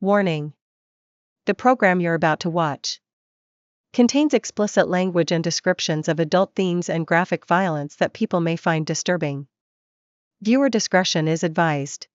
Warning. The program you're about to watch contains explicit language and descriptions of adult themes and graphic violence that people may find disturbing. Viewer discretion is advised.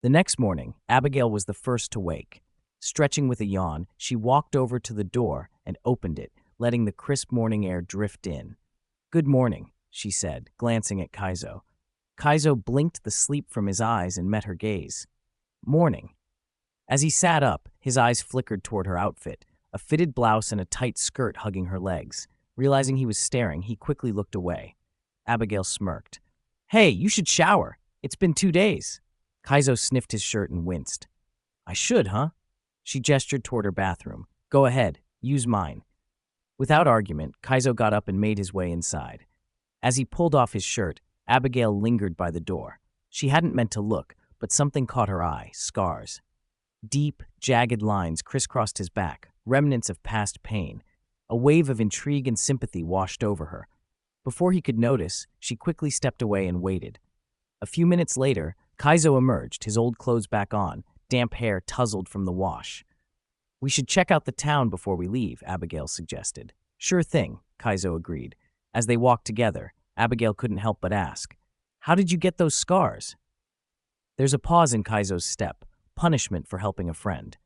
The next morning, Abigail was the first to wake. Stretching with a yawn, she walked over to the door and opened it, letting the crisp morning air drift in. "Good morning," she said, glancing at Kaizo. Kaizo blinked the sleep from his eyes and met her gaze. "Morning." As he sat up, his eyes flickered toward her outfit, a fitted blouse and a tight skirt hugging her legs. Realizing he was staring, he quickly looked away. Abigail smirked. "Hey, you should shower. It's been 2 days." Kaizo sniffed his shirt and winced. "I should, huh?" She gestured toward her bathroom. "Go ahead, use mine." Without argument, Kaizo got up and made his way inside. As he pulled off his shirt, Abigail lingered by the door. She hadn't meant to look, but something caught her eye: scars. Deep, jagged lines crisscrossed his back, remnants of past pain. A wave of intrigue and sympathy washed over her. Before he could notice, she quickly stepped away and waited. A few minutes later, Kaizo emerged, his old clothes back on, damp hair tousled from the wash. "We should check out the town before we leave," Abigail suggested. "Sure thing," Kaizo agreed. As they walked together, Abigail couldn't help but ask, "How did you get those scars?" There's a pause in Kaizo's step, punishment for helping a friend.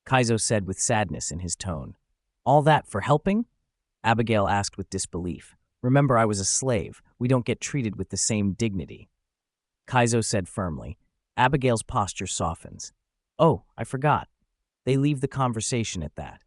Kaizo said with sadness in his tone. "All that for helping?" Abigail asked with disbelief. "Remember, I was a slave. We don't get treated with the same dignity." Kaizo said firmly. Abigail's posture softens. "Oh, I forgot." They leave the conversation at that.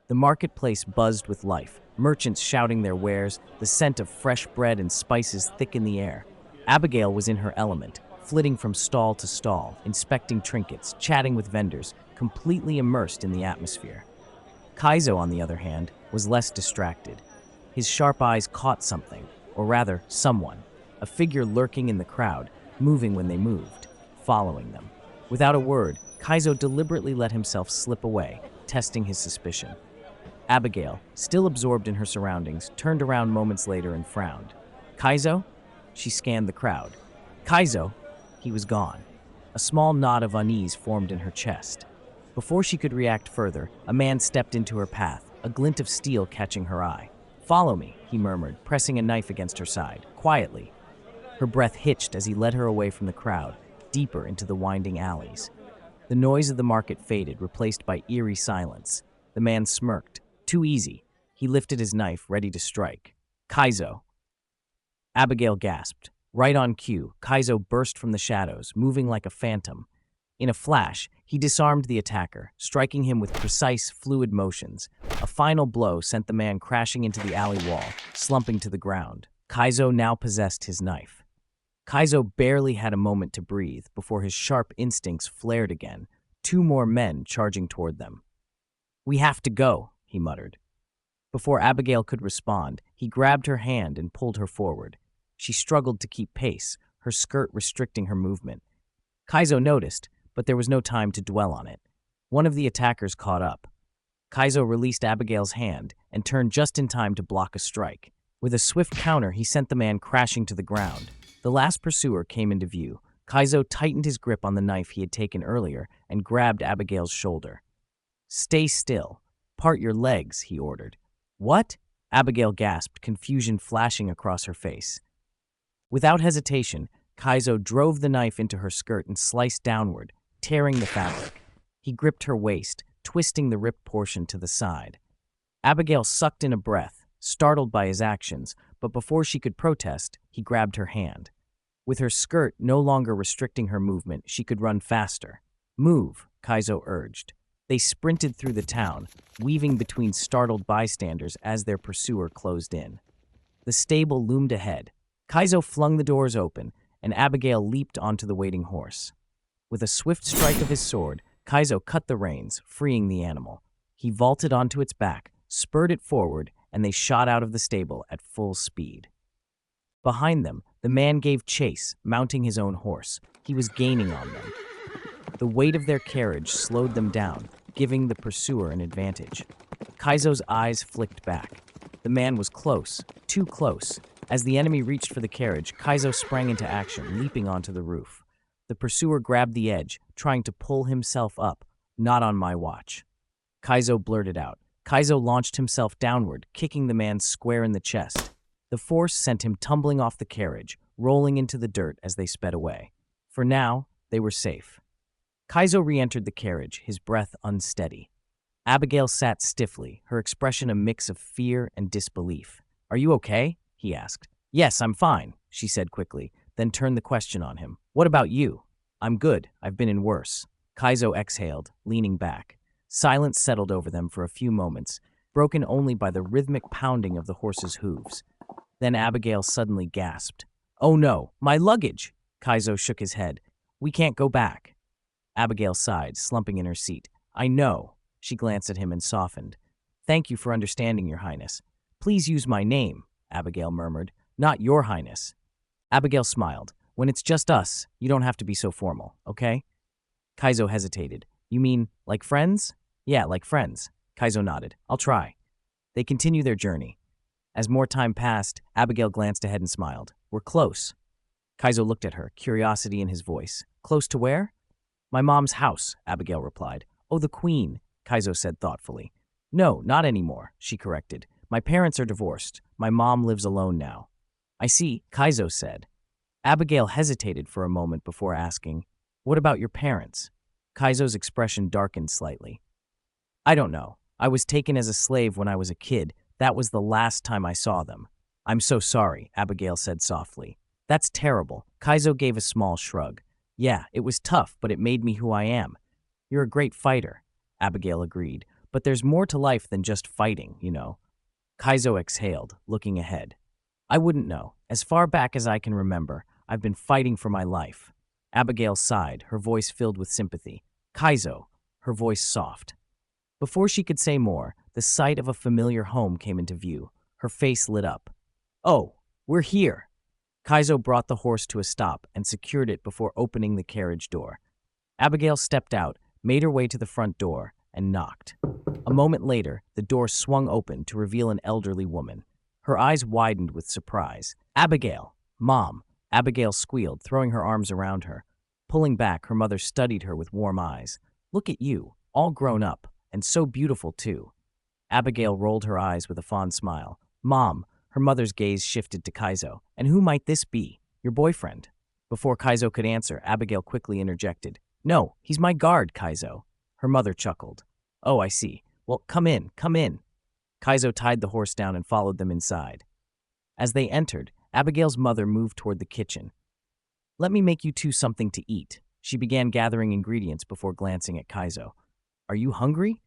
The marketplace buzzed with life, merchants shouting their wares, the scent of fresh bread and spices thick in the air. Abigail was in her element, flitting from stall to stall, inspecting trinkets, chatting with vendors, completely immersed in the atmosphere. Kaizo, on the other hand, was less distracted. His sharp eyes caught something, or rather, someone, a figure lurking in the crowd, moving when they moved, following them. Without a word, Kaizo deliberately let himself slip away, testing his suspicion. Abigail, still absorbed in her surroundings, turned around moments later and frowned. "Kaizo?" She scanned the crowd. "Kaizo?" He was gone. A small knot of unease formed in her chest. Before she could react further, a man stepped into her path, a glint of steel catching her eye. "Follow me," he murmured, pressing a knife against her side, quietly. Her breath hitched as he led her away from the crowd, deeper into the winding alleys. The noise of the market faded, replaced by eerie silence. The man smirked. Too easy. He lifted his knife, ready to strike. "Kaizo!" Abigail gasped. Right on cue, Kaizo burst from the shadows, moving like a phantom. In a flash, he disarmed the attacker, striking him with precise, fluid motions. A final blow sent the man crashing into the alley wall, slumping to the ground. Kaizo now possessed his knife. Kaizo barely had a moment to breathe before his sharp instincts flared again, 2 more men charging toward them. "We have to go," he muttered. Before Abigail could respond, he grabbed her hand and pulled her forward. She struggled to keep pace, her skirt restricting her movement. Kaizo noticed, but there was no time to dwell on it. One of the attackers caught up. Kaizo released Abigail's hand and turned just in time to block a strike. With a swift counter, he sent the man crashing to the ground. The last pursuer came into view. Kaizo tightened his grip on the knife he had taken earlier and grabbed Abigail's shoulder. "Stay still. Part your legs," he ordered. "What?" Abigail gasped, confusion flashing across her face. Without hesitation, Kaizo drove the knife into her skirt and sliced downward, tearing the fabric. He gripped her waist, twisting the ripped portion to the side. Abigail sucked in a breath, startled by his actions, but before she could protest, he grabbed her hand. With her skirt no longer restricting her movement, she could run faster. "Move," Kaizo urged. They sprinted through the town, weaving between startled bystanders as their pursuer closed in. The stable loomed ahead. Kaizo flung the doors open, and Abigail leaped onto the waiting horse. With a swift strike of his sword, Kaizo cut the reins, freeing the animal. He vaulted onto its back, spurred it forward, and they shot out of the stable at full speed. Behind them, the man gave chase, mounting his own horse. He was gaining on them. The weight of their carriage slowed them down, giving the pursuer an advantage. Kaizo's eyes flicked back. The man was close, too close. As the enemy reached for the carriage, Kaizo sprang into action, leaping onto the roof. The pursuer grabbed the edge, trying to pull himself up. Not on my watch. Kaizo blurted out. Kaizo launched himself downward, kicking the man square in the chest. The force sent him tumbling off the carriage, rolling into the dirt as they sped away. For now, they were safe. Kaizo re-entered the carriage, his breath unsteady. Abigail sat stiffly, her expression a mix of fear and disbelief. "Are you okay?" he asked. "Yes, I'm fine," she said quickly, then turned the question on him. "What about you?" "I'm good. I've been in worse." Kaizo exhaled, leaning back. Silence settled over them for a few moments, broken only by the rhythmic pounding of the horse's hooves. Then Abigail suddenly gasped. "Oh no, my luggage!" Kaizo shook his head. "We can't go back." Abigail sighed, slumping in her seat. "I know." She glanced at him and softened. "Thank you for understanding, Your Highness." "Please use my name," Abigail murmured. "Not Your Highness." Abigail smiled. "When it's just us, you don't have to be so formal, okay?" Kaizo hesitated. "You mean, like friends?" "Yeah, like friends." Kaizo nodded. "I'll try." They continued their journey. As more time passed, Abigail glanced ahead and smiled. "We're close." Kaizo looked at her, curiosity in his voice. "Close to where?" "My mom's house," Abigail replied. "Oh, the Queen," Kaizo said thoughtfully. "No, not anymore," she corrected. "My parents are divorced. My mom lives alone now." "I see," Kaizo said. Abigail hesitated for a moment before asking, "What about your parents?" Kaizo's expression darkened slightly. "I don't know. I was taken as a slave when I was a kid. That was the last time I saw them." "I'm so sorry," Abigail said softly. "That's terrible." Kaizo gave a small shrug. "Yeah, it was tough, but it made me who I am." "You're a great fighter," Abigail agreed. "But there's more to life than just fighting, you know." Kaizo exhaled, looking ahead. "I wouldn't know. As far back as I can remember, I've been fighting for my life." Abigail sighed, her voice filled with sympathy. "Kaizo," her voice soft. Before she could say more, the sight of a familiar home came into view. Her face lit up. "Oh, we're here." Kaizo brought the horse to a stop and secured it before opening the carriage door. Abigail stepped out, made her way to the front door, and knocked. A moment later, the door swung open to reveal an elderly woman. Her eyes widened with surprise. "Abigail! Mom!" Abigail squealed, throwing her arms around her. Pulling back, her mother studied her with warm eyes. "Look at you, all grown up, and so beautiful too." Abigail rolled her eyes with a fond smile. "Mom," her mother's gaze shifted to Kaizo. "And who might this be? Your boyfriend?" Before Kaizo could answer, Abigail quickly interjected. "No, he's my guard, Kaizo." Her mother chuckled. "Oh, I see. Well, come in, come in." Kaizo tied the horse down and followed them inside. As they entered, Abigail's mother moved toward the kitchen. "Let me make you two something to eat." She began gathering ingredients before glancing at Kaizo. "Are you hungry?"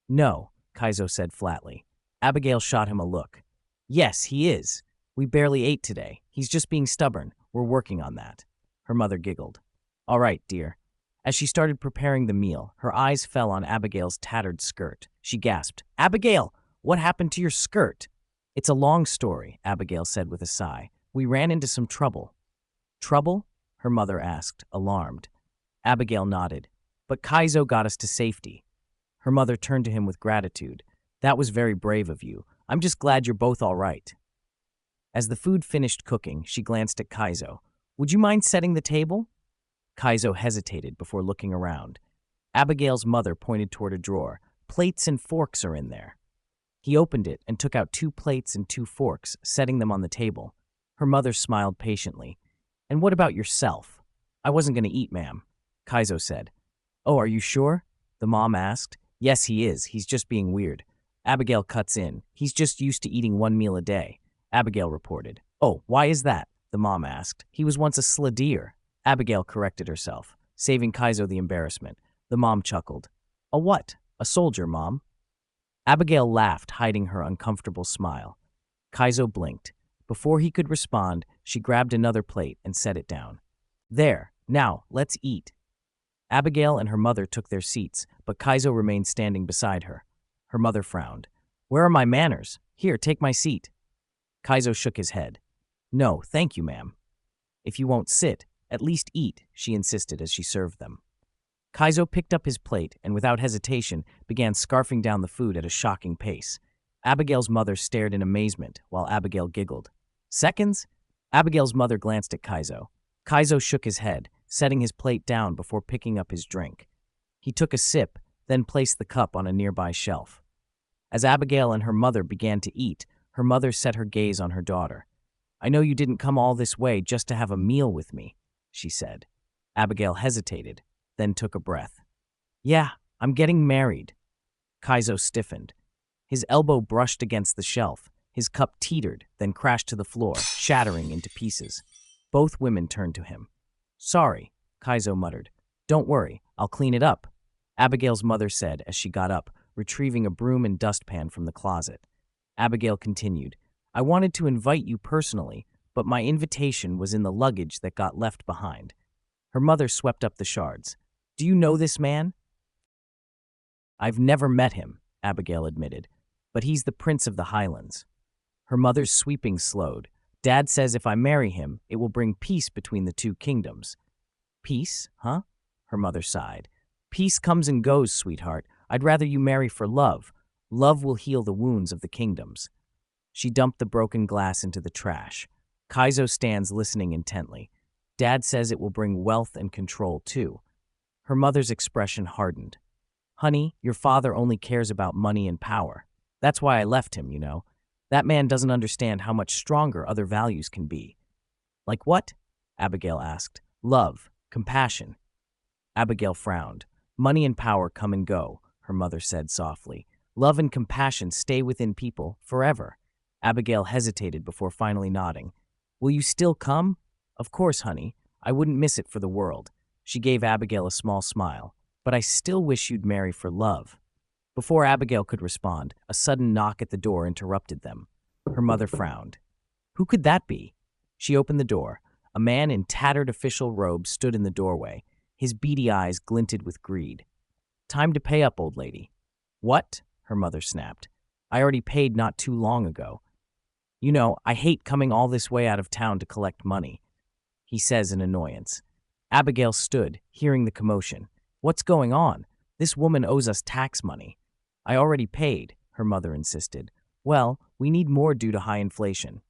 "No," Kaizo said flatly. Abigail shot him a look. "Yes, he is. We barely ate today. He's just being stubborn. We're working on that." Her mother giggled. "All right, dear." As she started preparing the meal, her eyes fell on Abigail's tattered skirt. She gasped, "Abigail, what happened to your skirt?" "It's a long story," Abigail said with a sigh. "We ran into some trouble." "Trouble?" her mother asked, alarmed. Abigail nodded. "But Kaizo got us to safety." Her mother turned to him with gratitude. "That was very brave of you. I'm just glad you're both all right." As the food finished cooking, she glanced at Kaizo. "Would you mind setting the table?" Kaizo hesitated before looking around. Abigail's mother pointed toward a drawer. "Plates and forks are in there." He opened it and took out 2 plates and 2 forks, setting them on the table. Her mother smiled patiently. "And what about yourself?" "I wasn't going to eat, ma'am," Kaizo said. "Oh, are you sure?" the mom asked. "Yes, he is. He's just being weird." Abigail cuts in. "He's just used to eating 1 meal a day," Abigail reported. "Oh, why is that?" the mom asked. "He was once a sladier." Abigail corrected herself, saving Kaizo the embarrassment. The mom chuckled. "A what?" "A soldier, Mom." Abigail laughed, hiding her uncomfortable smile. Kaizo blinked. Before he could respond, She grabbed another plate and set it down. There, now, let's eat. Abigail and her mother took their seats, but Kaizo remained standing beside her. Her mother frowned. Where are my manners? Here, take my seat. Kaizo shook his head. No, thank you, ma'am. If you won't sit, at least eat, she insisted as she served them. Kaizo picked up his plate and without hesitation began scarfing down the food at a shocking pace. Abigail's mother stared in amazement while Abigail giggled. Seconds? Abigail's mother glanced at Kaizo. Kaizo shook his head, setting his plate down before picking up his drink. He took a sip, then placed the cup on a nearby shelf. As Abigail and her mother began to eat, her mother set her gaze on her daughter. I know you didn't come all this way just to have a meal with me, she said. Abigail hesitated, then took a breath. Yeah, I'm getting married. Kaizo stiffened. His elbow brushed against the shelf. His cup teetered, then crashed to the floor, shattering into pieces. Both women turned to him. Sorry, Kaizo muttered. Don't worry, I'll clean it up, Abigail's mother said as she got up, retrieving a broom and dustpan from the closet. Abigail continued, I wanted to invite you personally, but my invitation was in the luggage that got left behind. Her mother swept up the shards. Do you know this man? I've never met him, Abigail admitted, but he's the Prince of the Highlands. Her mother's sweeping slowed. Dad says if I marry him, it will bring peace between the two kingdoms. Peace, huh? Her mother sighed. Peace comes and goes, sweetheart. I'd rather you marry for love. Love will heal the wounds of the kingdoms. She dumped the broken glass into the trash. Kaizo stands listening intently. Dad says it will bring wealth and control, too. Her mother's expression hardened. Honey, your father only cares about money and power. That's why I left him, you know. That man doesn't understand how much stronger other values can be. Like what? Abigail asked. Love, compassion. Abigail frowned. Money and power come and go, her mother said softly. Love and compassion stay within people forever. Abigail hesitated before finally nodding. Will you still come? Of course, honey. I wouldn't miss it for the world. She gave Abigail a small smile. But I still wish you'd marry for love. Before Abigail could respond, a sudden knock at the door interrupted them. Her mother frowned. Who could that be? She opened the door. A man in tattered official robes stood in the doorway. His beady eyes glinted with greed. Time to pay up, old lady. What? Her mother snapped. I already paid not too long ago. You know, I hate coming all this way out of town to collect money, he says in annoyance. Abigail stood, hearing the commotion. What's going on? This woman owes us tax money. I already paid, her mother insisted. Well, we need more due to high inflation.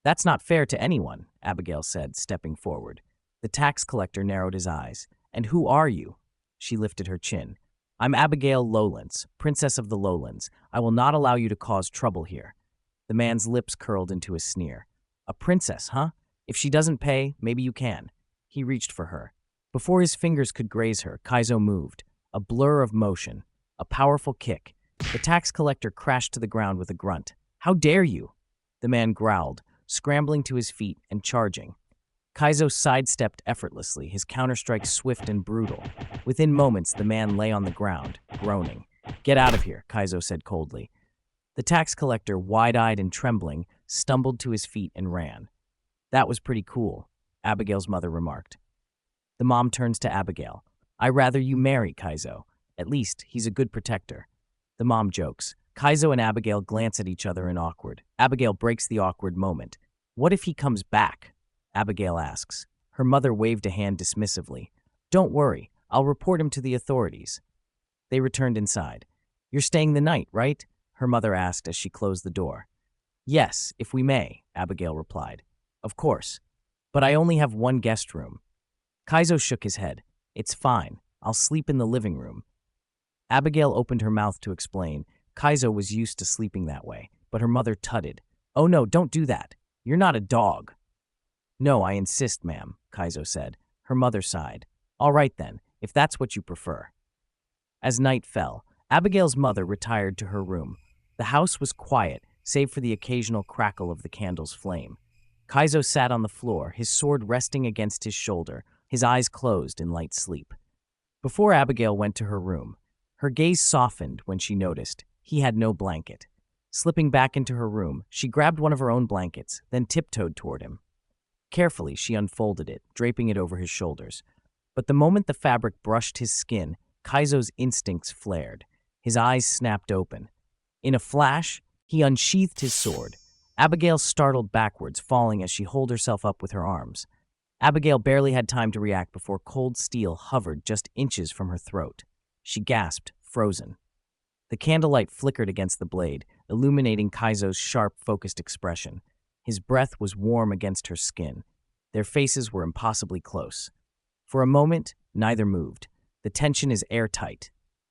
That's not fair to anyone, Abigail said, stepping forward. The tax collector narrowed his eyes. And who are you? She lifted her chin. I'm Abigail Lowlands, Princess of the Lowlands. I will not allow you to cause trouble here. The man's lips curled into a sneer. A princess, huh? If she doesn't pay, maybe you can. He reached for her. Before his fingers could graze her, Kaizo moved. A blur of motion. A powerful kick. The tax collector crashed to the ground with a grunt. How dare you? The man growled, scrambling to his feet and charging. Kaizo sidestepped effortlessly, his counterstrike swift and brutal. Within moments, the man lay on the ground, groaning. Get out of here, Kaizo said coldly. The tax collector, wide-eyed and trembling, stumbled to his feet and ran. That was pretty cool, Abigail's mother remarked. The mom turns to Abigail. I'd rather you marry Kaizo. At least, he's a good protector. The mom jokes. Kaizo and Abigail glance at each other in awkward. Abigail breaks the awkward moment. What if he comes back? Abigail asks. Her mother waved a hand dismissively. Don't worry, I'll report him to the authorities. They returned inside. You're staying the night, right? Her mother asked as she closed the door. Yes, if we may, Abigail replied. Of course. But I only have one guest room. Kaizo shook his head. It's fine. I'll sleep in the living room. Abigail opened her mouth to explain. Kaizo was used to sleeping that way, but her mother tutted. Oh no, don't do that. You're not a dog. No, I insist, ma'am, Kaizo said. Her mother sighed. All right then, if that's what you prefer. As night fell, Abigail's mother retired to her room. The house was quiet, save for the occasional crackle of the candle's flame. Kaizo sat on the floor, his sword resting against his shoulder, his eyes closed in light sleep. Before Abigail went to her room, her gaze softened when she noticed he had no blanket. Slipping back into her room, she grabbed one of her own blankets, then tiptoed toward him. Carefully, she unfolded it, draping it over his shoulders. But the moment the fabric brushed his skin, Kaizo's instincts flared. His eyes snapped open. In a flash, he unsheathed his sword. Abigail startled backwards, falling as she held herself up with her arms. Abigail barely had time to react before cold steel hovered just inches from her throat. She gasped, frozen. The candlelight flickered against the blade, illuminating Kaizo's sharp, focused expression. His breath was warm against her skin. Their faces were impossibly close. For a moment, neither moved. The tension is airtight.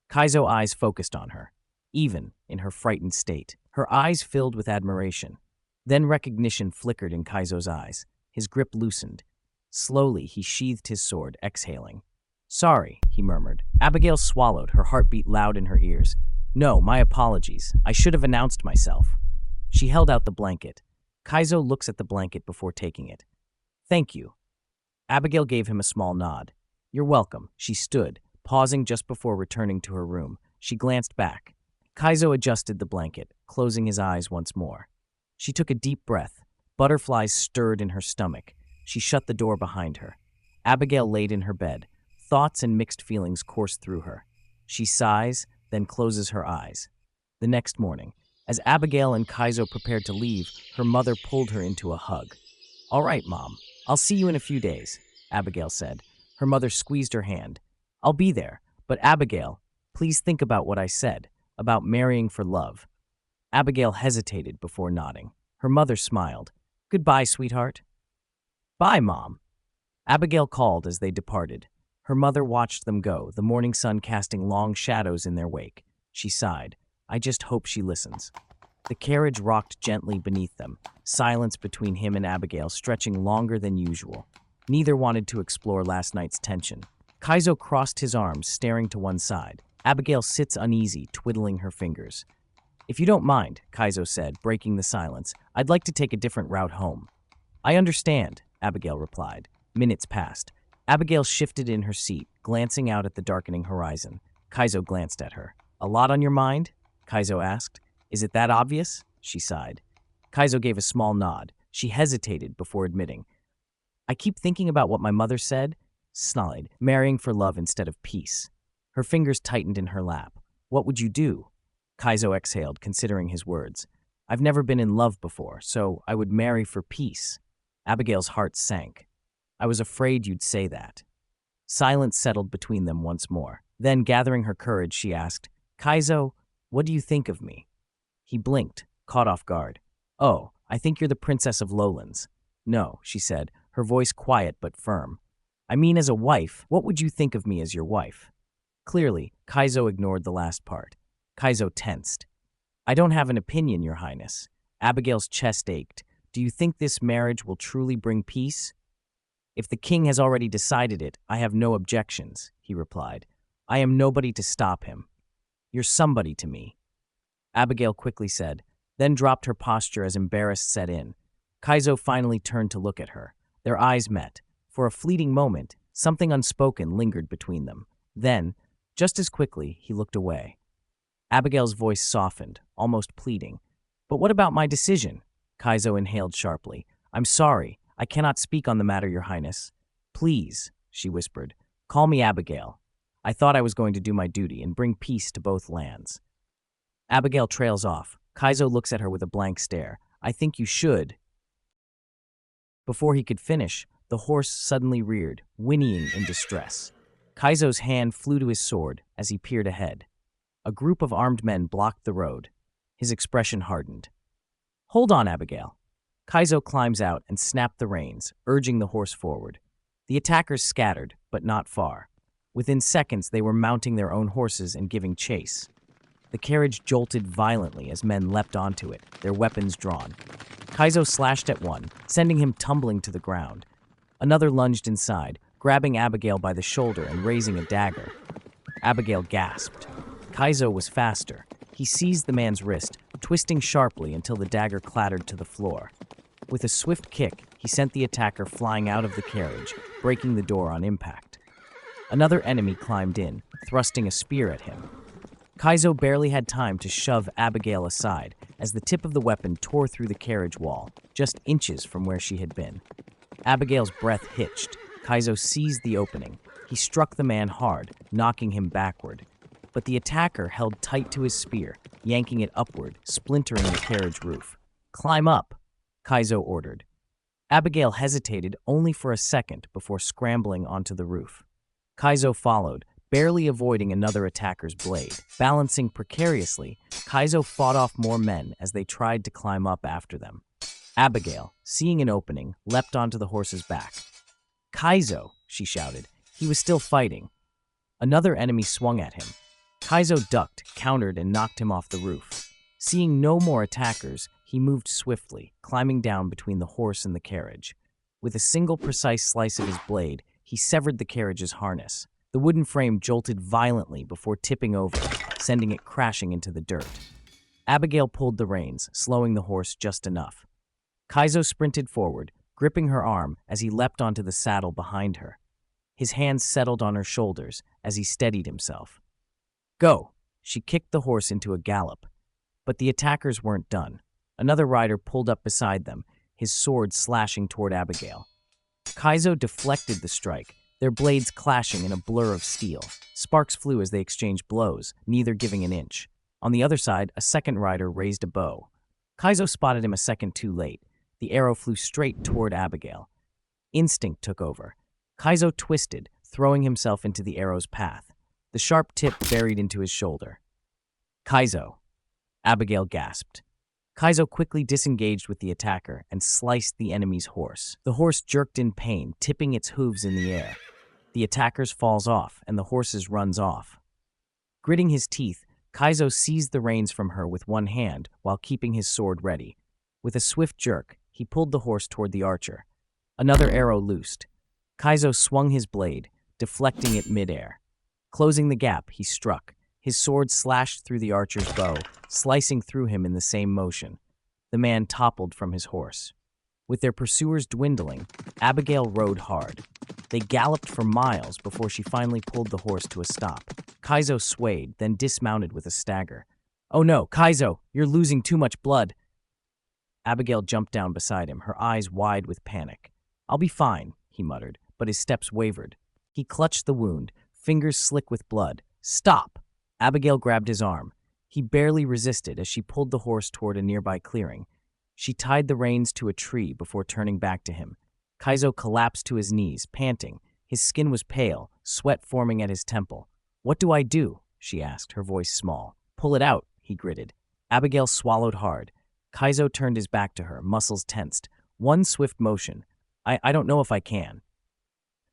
Kaizo's eyes focused on her, even in her frightened state. Her eyes filled with admiration. Then recognition flickered in Kaizo's eyes. His grip loosened. Slowly, he sheathed his sword, exhaling. "Sorry," he murmured. Abigail swallowed, her heartbeat loud in her ears. "No, my apologies. I should have announced myself." She held out the blanket. Kaizo looks at the blanket before taking it. "Thank you." Abigail gave him a small nod. "You're welcome." She stood, pausing just before returning to her room. She glanced back. Kaizo adjusted the blanket, closing his eyes once more. She took a deep breath. Butterflies stirred in her stomach. She shut the door behind her. Abigail laid in her bed. Thoughts and mixed feelings coursed through her. She sighs, then closes her eyes. The next morning, as Abigail and Kaizo prepared to leave, her mother pulled her into a hug. "All right, Mom. I'll see you in a few days," Abigail said. Her mother squeezed her hand. "I'll be there, but Abigail, please think about what I said, about marrying for love." Abigail hesitated before nodding. Her mother smiled. "Goodbye, sweetheart." "Bye, Mom." Abigail called as they departed. Her mother watched them go, the morning sun casting long shadows in their wake. She sighed. "I just hope she listens." The carriage rocked gently beneath them, silence between him and Abigail stretching longer than usual. Neither wanted to explore last night's tension. Kaizo crossed his arms, staring to one side. Abigail sits uneasy, twiddling her fingers. "If you don't mind," Kaizo said, breaking the silence, "I'd like to take a different route home." "I understand," Abigail replied. Minutes passed. Abigail shifted in her seat, glancing out at the darkening horizon. Kaizo glanced at her. "A lot on your mind?" Kaizo asked. "Is it that obvious?" She sighed. Kaizo gave a small nod. She hesitated before admitting. "I keep thinking about what my mother said," snarled, "marrying for love instead of peace." Her fingers tightened in her lap. "What would you do?" Kaizo exhaled, considering his words. "I've never been in love before, so I would marry for peace." Abigail's heart sank. "I was afraid you'd say that." Silence settled between them once more. Then, gathering her courage, she asked, "Kaizo, what do you think of me?" He blinked, caught off guard. "Oh, I think you're the princess of Lowlands." "No," she said, her voice quiet but firm. "I mean as a wife, what would you think of me as your wife?" Clearly, Kaizo ignored the last part. Kaizo tensed. "I don't have an opinion, Your Highness." Abigail's chest ached. "Do you think this marriage will truly bring peace?" "If the king has already decided it, I have no objections," he replied. "I am nobody to stop him." "You're somebody to me," Abigail quickly said, then dropped her posture as embarrassed set in. Kaizo finally turned to look at her. Their eyes met. For a fleeting moment, something unspoken lingered between them. Then, just as quickly, he looked away. Abigail's voice softened, almost pleading. "But what about my decision?" Kaizo inhaled sharply. "I'm sorry. I cannot speak on the matter, Your Highness." "Please," she whispered, "call me Abigail. I thought I was going to do my duty and bring peace to both lands." Abigail trails off. Kaizo looks at her with a blank stare. "I think you should." Before he could finish, the horse suddenly reared, whinnying in distress. Kaizo's hand flew to his sword as he peered ahead. A group of armed men blocked the road. His expression hardened. "Hold on, Abigail." Kaizo climbs out and snapped the reins, urging the horse forward. The attackers scattered, but not far. Within seconds, they were mounting their own horses and giving chase. The carriage jolted violently as men leapt onto it, their weapons drawn. Kaizo slashed at one, sending him tumbling to the ground. Another lunged inside, grabbing Abigail by the shoulder and raising a dagger. Abigail gasped. Kaizo was faster. He seized the man's wrist, twisting sharply until the dagger clattered to the floor. With a swift kick, he sent the attacker flying out of the carriage, breaking the door on impact. Another enemy climbed in, thrusting a spear at him. Kaizo barely had time to shove Abigail aside as the tip of the weapon tore through the carriage wall, just inches from where she had been. Abigail's breath hitched. Kaizo seized the opening. He struck the man hard, knocking him backward. But the attacker held tight to his spear, yanking it upward, splintering the carriage roof. "Climb up," Kaizo ordered. Abigail hesitated only for a second before scrambling onto the roof. Kaizo followed, barely avoiding another attacker's blade. Balancing precariously, Kaizo fought off more men as they tried to climb up after them. Abigail, seeing an opening, leapt onto the horse's back. "Kaizo!" she shouted. He was still fighting. Another enemy swung at him. Kaizo ducked, countered, and knocked him off the roof. Seeing no more attackers, he moved swiftly, climbing down between the horse and the carriage. With a single precise slice of his blade, he severed the carriage's harness. The wooden frame jolted violently before tipping over, sending it crashing into the dirt. Abigail pulled the reins, slowing the horse just enough. Kaizo sprinted forward, gripping her arm as he leapt onto the saddle behind her. His hands settled on her shoulders as he steadied himself. "Go!" She kicked the horse into a gallop. But the attackers weren't done. Another rider pulled up beside them, his sword slashing toward Abigail. Kaizo deflected the strike, their blades clashing in a blur of steel. Sparks flew as they exchanged blows, neither giving an inch. On the other side, a second rider raised a bow. Kaizo spotted him a second too late. The arrow flew straight toward Abigail. Instinct took over. Kaizo twisted, throwing himself into the arrow's path. The sharp tip buried into his shoulder. "Kaizo!" Abigail gasped. Kaizo quickly disengaged with the attacker and sliced the enemy's horse. The horse jerked in pain, tipping its hooves in the air. The attacker's falls off, and the horse's runs off. Gritting his teeth, Kaizo seized the reins from her with one hand while keeping his sword ready. With a swift jerk, he pulled the horse toward the archer. Another arrow loosed. Kaizo swung his blade, deflecting it midair. Closing the gap, he struck. His sword slashed through the archer's bow, slicing through him in the same motion. The man toppled from his horse. With their pursuers dwindling, Abigail rode hard. They galloped for miles before she finally pulled the horse to a stop. Kaizo swayed, then dismounted with a stagger. "Oh no, Kaizo, you're losing too much blood." Abigail jumped down beside him, her eyes wide with panic. "I'll be fine," he muttered, but his steps wavered. He clutched the wound, fingers slick with blood. "Stop!" Abigail grabbed his arm. He barely resisted as she pulled the horse toward a nearby clearing. She tied the reins to a tree before turning back to him. Kaizo collapsed to his knees, panting. His skin was pale, sweat forming at his temple. "What do I do?" she asked, her voice small. "Pull it out," he gritted. Abigail swallowed hard. Kaizo turned his back to her, muscles tensed. One swift motion. I don't know if I can."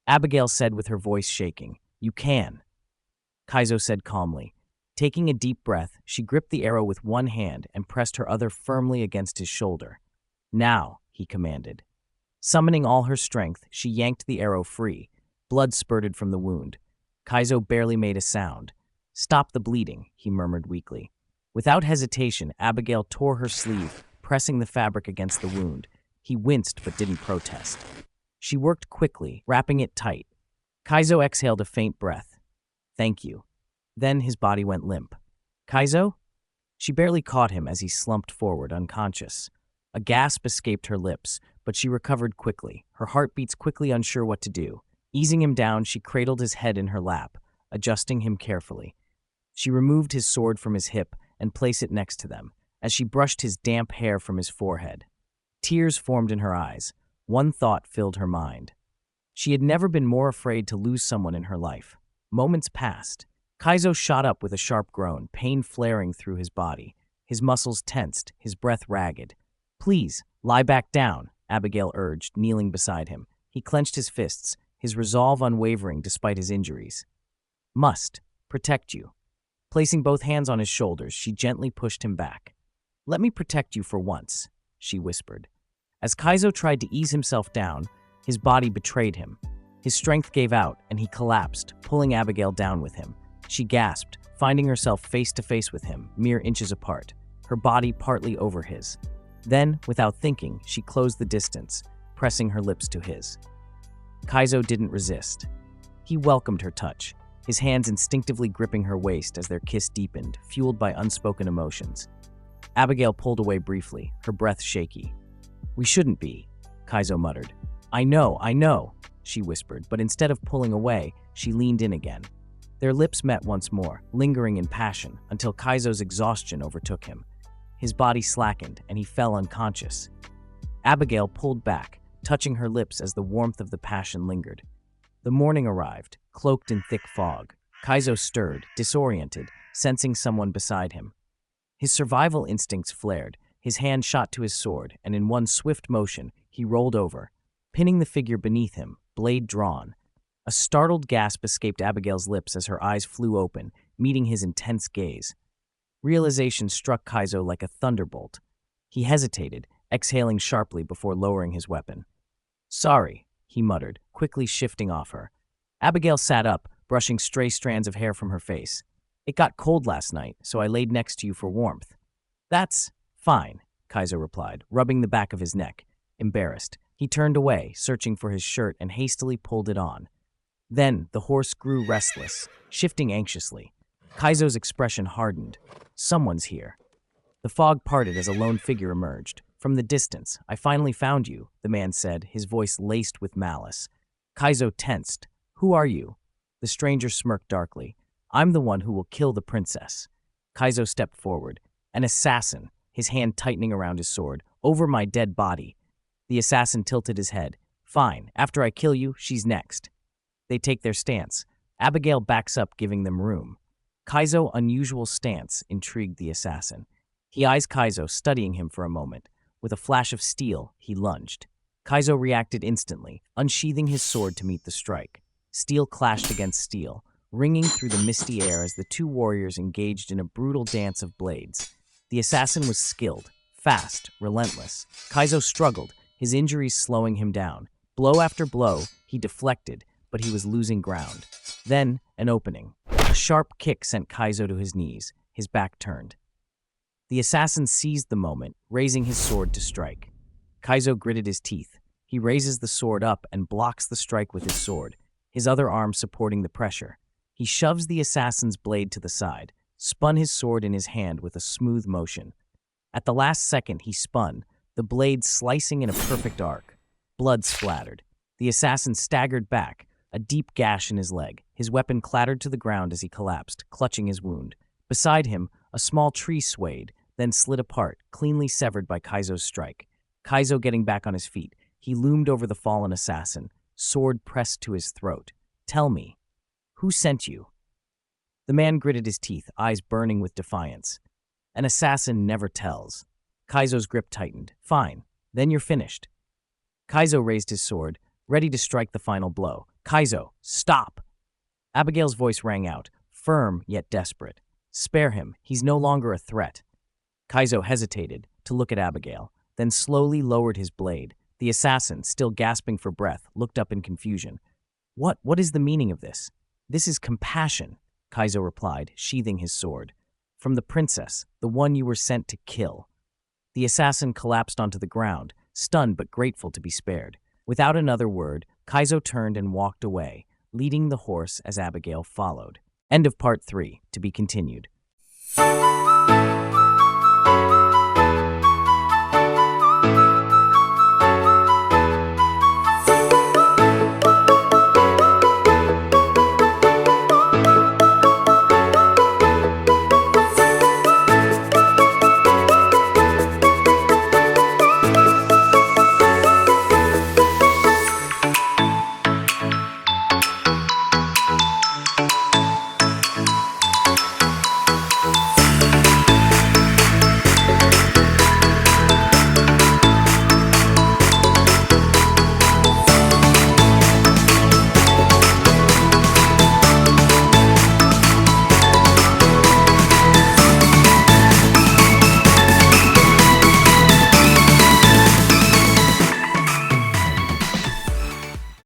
Abigail said with her voice shaking, "You can." Kaizo said calmly. Taking a deep breath, she gripped the arrow with one hand and pressed her other firmly against his shoulder. "Now," he commanded. Summoning all her strength, she yanked the arrow free. Blood spurted from the wound. Kaizo barely made a sound. "Stop the bleeding," he murmured weakly. Without hesitation, Abigail tore her sleeve, pressing the fabric against the wound. He winced but didn't protest. She worked quickly, wrapping it tight. Kaizo exhaled a faint breath. "Thank you." Then his body went limp. "Kaizo?" She barely caught him as he slumped forward, unconscious. A gasp escaped her lips, but she recovered quickly, her heartbeats quickly unsure what to do. Easing him down, she cradled his head in her lap, adjusting him carefully. She removed his sword from his hip and placed it next to them, as she brushed his damp hair from his forehead. Tears formed in her eyes. One thought filled her mind. She had never been more afraid to lose someone in her life. Moments passed. Kaizo shot up with a sharp groan, pain flaring through his body. His muscles tensed, his breath ragged. "Please, lie back down," Abigail urged, kneeling beside him. He clenched his fists, his resolve unwavering despite his injuries. "Must protect you." Placing both hands on his shoulders, she gently pushed him back. "Let me protect you for once," she whispered. As Kaizo tried to ease himself down, his body betrayed him. His strength gave out, and he collapsed, pulling Abigail down with him. She gasped, finding herself face to face with him, mere inches apart, her body partly over his. Then, without thinking, she closed the distance, pressing her lips to his. Kaizo didn't resist. He welcomed her touch, his hands instinctively gripping her waist as their kiss deepened, fueled by unspoken emotions. Abigail pulled away briefly, her breath shaky. "We shouldn't be," Kaizo muttered. I know, she whispered, but instead of pulling away, she leaned in again. Their lips met once more, lingering in passion, until Kaizo's exhaustion overtook him. His body slackened, and he fell unconscious. Abigail pulled back, touching her lips as the warmth of the passion lingered. The morning arrived, cloaked in thick fog. Kaizo stirred, disoriented, sensing someone beside him. His survival instincts flared. His hand shot to his sword, and in one swift motion, he rolled over, pinning the figure beneath him, blade drawn. A startled gasp escaped Abigail's lips as her eyes flew open, meeting his intense gaze. Realization struck Kaizo like a thunderbolt. He hesitated, exhaling sharply before lowering his weapon. Sorry, he muttered, quickly shifting off her. Abigail sat up, brushing stray strands of hair from her face. It got cold last night, so I laid next to you for warmth. That's fine, Kaizo replied, rubbing the back of his neck. Embarrassed, he turned away, searching for his shirt, and hastily pulled it on. Then the horse grew restless, shifting anxiously. Kaizo's expression hardened. Someone's here. The fog parted as a lone figure emerged. From the distance, I finally found you, the man said, his voice laced with malice. Kaizo tensed. Who are you? The stranger smirked darkly. I'm the one who will kill the princess. Kaizo stepped forward. An assassin, his hand tightening around his sword. Over my dead body. The assassin tilted his head. Fine, after I kill you, she's next. They take their stance. Abigail backs up, giving them room. Kaizo's unusual stance intrigued the assassin. He eyes Kaizo, studying him for a moment. With a flash of steel, he lunged. Kaizo reacted instantly, unsheathing his sword to meet the strike. Steel clashed against steel, ringing through the misty air as the two warriors engaged in a brutal dance of blades. The assassin was skilled, fast, relentless. Kaizo struggled, his injuries slowing him down. Blow after blow, he deflected, but he was losing ground. Then, an opening. A sharp kick sent Kaizo to his knees, his back turned. The assassin seized the moment, raising his sword to strike. Kaizo gritted his teeth. He raises the sword up and blocks the strike with his sword, his other arm supporting the pressure. He shoves the assassin's blade to the side, spun his sword in his hand with a smooth motion. At the last second, he spun, the blade slicing in a perfect arc. Blood splattered. The assassin staggered back, a deep gash in his leg. His weapon clattered to the ground as he collapsed, clutching his wound. Beside him, a small tree swayed, then slid apart, cleanly severed by Kaizo's strike. Kaizo getting back on his feet, he loomed over the fallen assassin, sword pressed to his throat. Tell me, who sent you? The man gritted his teeth, eyes burning with defiance. An assassin never tells. Kaizo's grip tightened. Fine, then you're finished. Kaizo raised his sword, ready to strike the final blow. Kaizo, stop! Abigail's voice rang out, firm yet desperate. Spare him, he's no longer a threat. Kaizo hesitated to look at Abigail, then slowly lowered his blade. The assassin, still gasping for breath, looked up in confusion. What is the meaning of this? This is compassion, Kaizo replied, sheathing his sword. From the princess, the one you were sent to kill. The assassin collapsed onto the ground, stunned but grateful to be spared. Without another word, Kaizo turned and walked away, leading the horse as Abigail followed. End of part 3, to be continued.